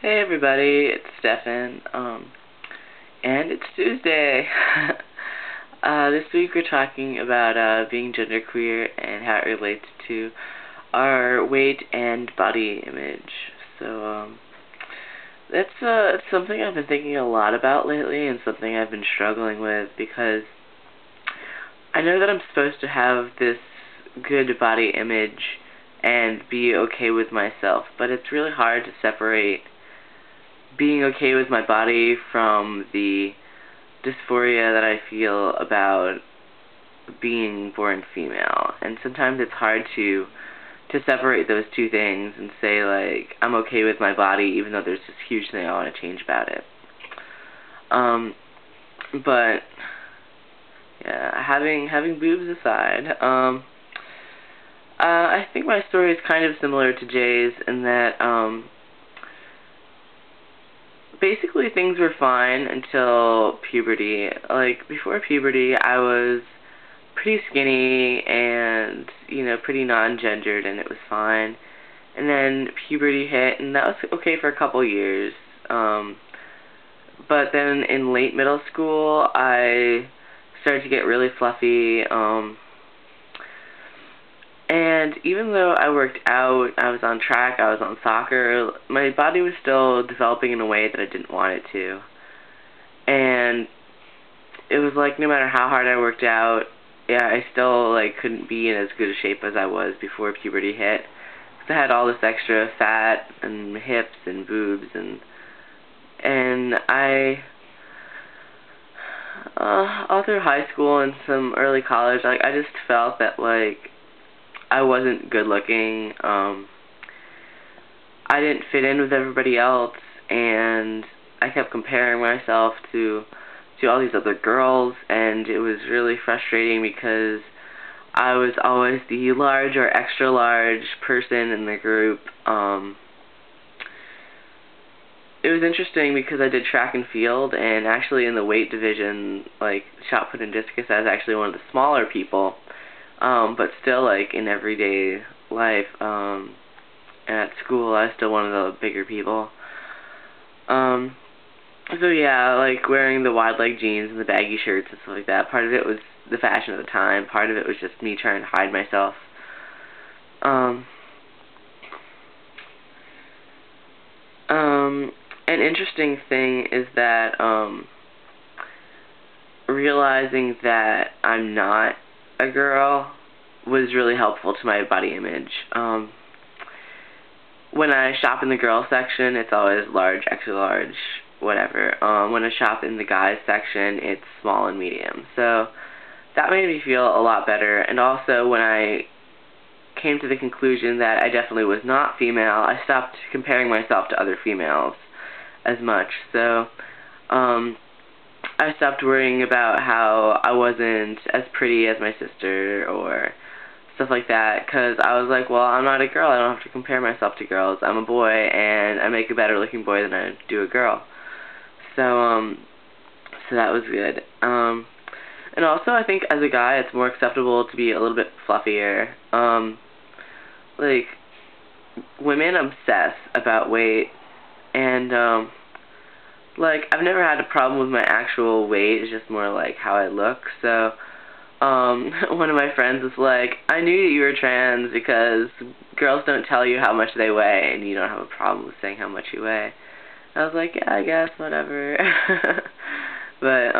Hey everybody, it's Stefan, and it's Tuesday. This week we're talking about being genderqueer and how it relates to our weight and body image. So, that's it's something I've been thinking a lot about lately and something I've been struggling with because I know that I'm supposed to have this good body image and be okay with myself, but it's really hard to separate being okay with my body from the dysphoria that I feel about being born female. And sometimes it's hard to separate those two things and say, like, I'm okay with my body even though there's this huge thing I want to change about it. But yeah, having boobs aside, I think my story is kind of similar to Jay's in that basically things were fine until puberty. Like, before puberty, I was pretty skinny and, pretty non-gendered, and it was fine. And then puberty hit, and that was okay for a couple years. But then in late middle school, I started to get really fluffy, and even though I worked out, I was on track, I was on soccer, my body was still developing in a way that I didn't want it to. And it was like no matter how hard I worked out, yeah, I still couldn't be in as good a shape as I was before puberty hit. Because I had all this extra fat and hips and boobs and all through high school and some early college, I just felt that I wasn't good looking. I didn't fit in with everybody else, and I kept comparing myself to all these other girls, and it was really frustrating because I was always the large or extra large person in the group. It was interesting because I did track and field, and actually in the weight division, shot put and discus, I was actually one of the smaller people. But still, in everyday life, at school, I was still one of the bigger people. So yeah, wearing the wide leg jeans and the baggy shirts and stuff like that, part of it was the fashion of the time, part of it was just me trying to hide myself. An interesting thing is that, realizing that I'm not a girl was really helpful to my body image. When I shop in the girls section, it's always large, extra large, whatever. When I shop in the guys section, it's small and medium. So that made me feel a lot better. And also, when I came to the conclusion that I definitely was not female, I stopped comparing myself to other females as much. So I stopped worrying about how I wasn't as pretty as my sister or stuff like that, because I was like, well, I'm not a girl, I don't have to compare myself to girls. I'm a boy, and I make a better looking boy than I do a girl. So that was good. And also, I think as a guy, it's more acceptable to be a little bit fluffier. Women obsess about weight, and I've never had a problem with my actual weight, it's just more how I look. So one of my friends was like, I knew you were trans because girls don't tell you how much they weigh, and you don't have a problem with saying how much you weigh. I was like, yeah, I guess, whatever. But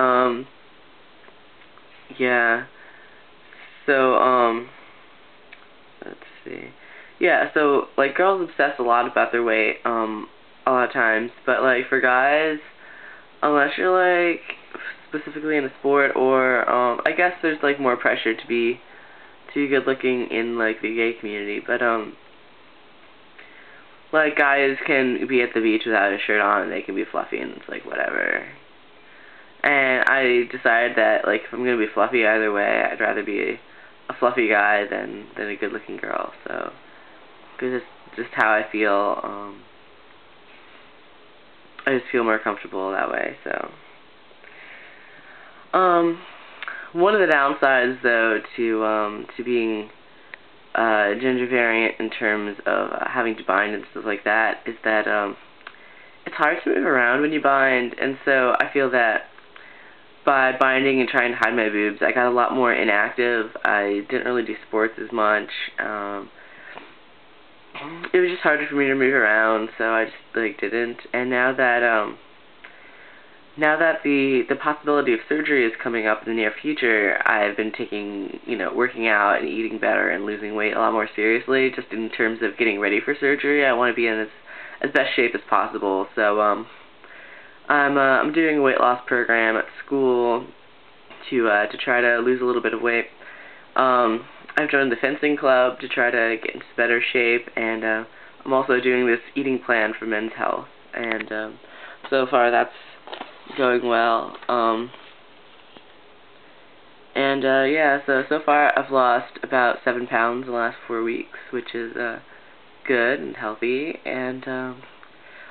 yeah. So let's see. Yeah, so girls obsess a lot about their weight a lot of times, but for guys, unless you're specifically in a sport, or I guess there's more pressure to be good looking in the gay community, but guys can be at the beach without a shirt on and they can be fluffy, and it's whatever. And I decided that if I'm gonna be fluffy either way, I'd rather be a fluffy guy than a good looking girl. So because it's just how I feel. I just feel more comfortable that way. So one of the downsides, though, to being gender variant in terms of having to bind and stuff like that is that it's hard to move around when you bind, and so I feel that by binding and trying to hide my boobs, I got a lot more inactive. I didn't really do sports as much. It was just harder for me to move around, so I just didn't. And now that the possibility of surgery is coming up in the near future, I've been taking, working out and eating better and losing weight a lot more seriously, just in terms of getting ready for surgery. I want to be in as best shape as possible. So I'm doing a weight loss program at school to try to lose a little bit of weight. I've joined the fencing club to try to get into better shape, and I'm also doing this eating plan for men's health, and so far that's going well. Yeah, so far I've lost about 7 pounds in the last 4 weeks, which is good and healthy, and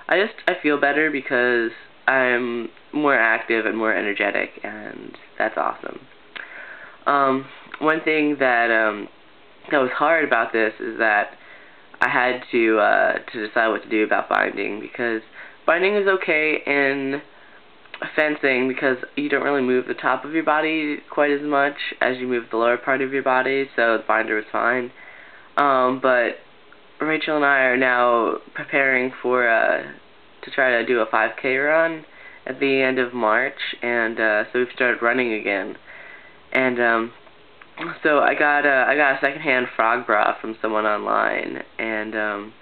I feel better because I'm more active and more energetic, and that's awesome. One thing that was hard about this is that I had to decide what to do about binding, because binding is okay in fencing because you don't really move the top of your body quite as much as you move the lower part of your body, so the binder was fine. But Rachel and I are now preparing for to try to do a 5K run at the end of March, and so we've started running again. And so I got a secondhand frog bra from someone online, and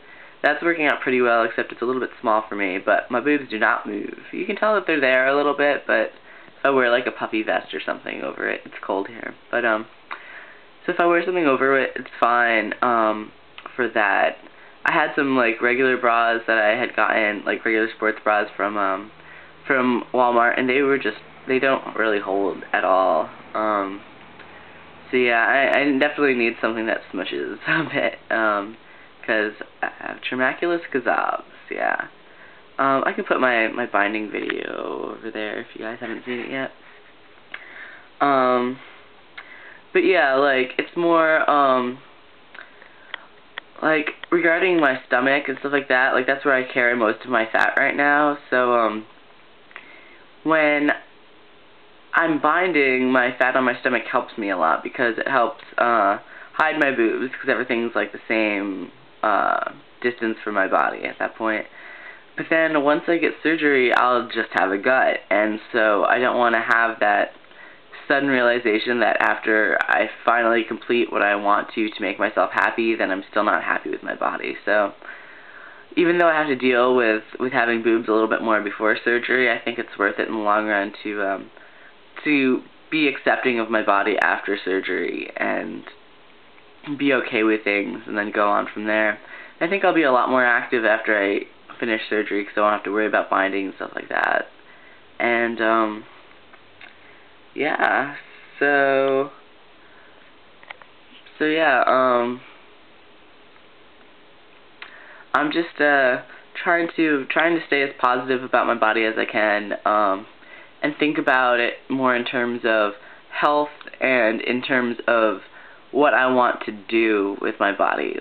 that's working out pretty well, except it's a little bit small for me, but my boobs do not move. You can tell that they're there a little bit, but if I wear like a puffy vest or something over it, it's cold here. But so if I wear something over it, it's fine for that. I had some regular bras that I had gotten, regular sports bras from Walmart, and they don't really hold at all. So yeah, I definitely need something that smushes a bit, because I have traumaculus gazobs, yeah. I can put my binding video over there if you guys haven't seen it yet. But yeah, it's more, regarding my stomach and stuff like that, that's where I carry most of my fat right now, so, when I'm binding, my fat on my stomach helps me a lot, because it helps, hide my boobs, because everything's, the same, distance from my body at that point. But then, once I get surgery, I'll just have a gut, and so I don't want to have that sudden realization that after I finally complete what I want to make myself happy, then I'm still not happy with my body. So, even though I have to deal with having boobs a little bit more before surgery, I think it's worth it in the long run to be accepting of my body after surgery and be okay with things and then go on from there. I think I'll be a lot more active after I finish surgery, because I won't have to worry about binding and stuff like that. And yeah, so yeah, I'm just trying to stay as positive about my body as I can, and think about it more in terms of health and in terms of what I want to do with my body,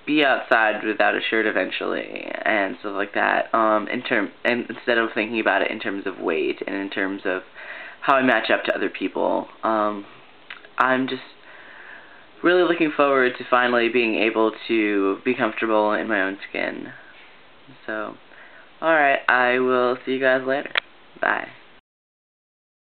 be outside without a shirt eventually and stuff like that. And instead of thinking about it in terms of weight and in terms of how I match up to other people, I'm just really looking forward to finally being able to be comfortable in my own skin. So, alright, I will see you guys later. Bye.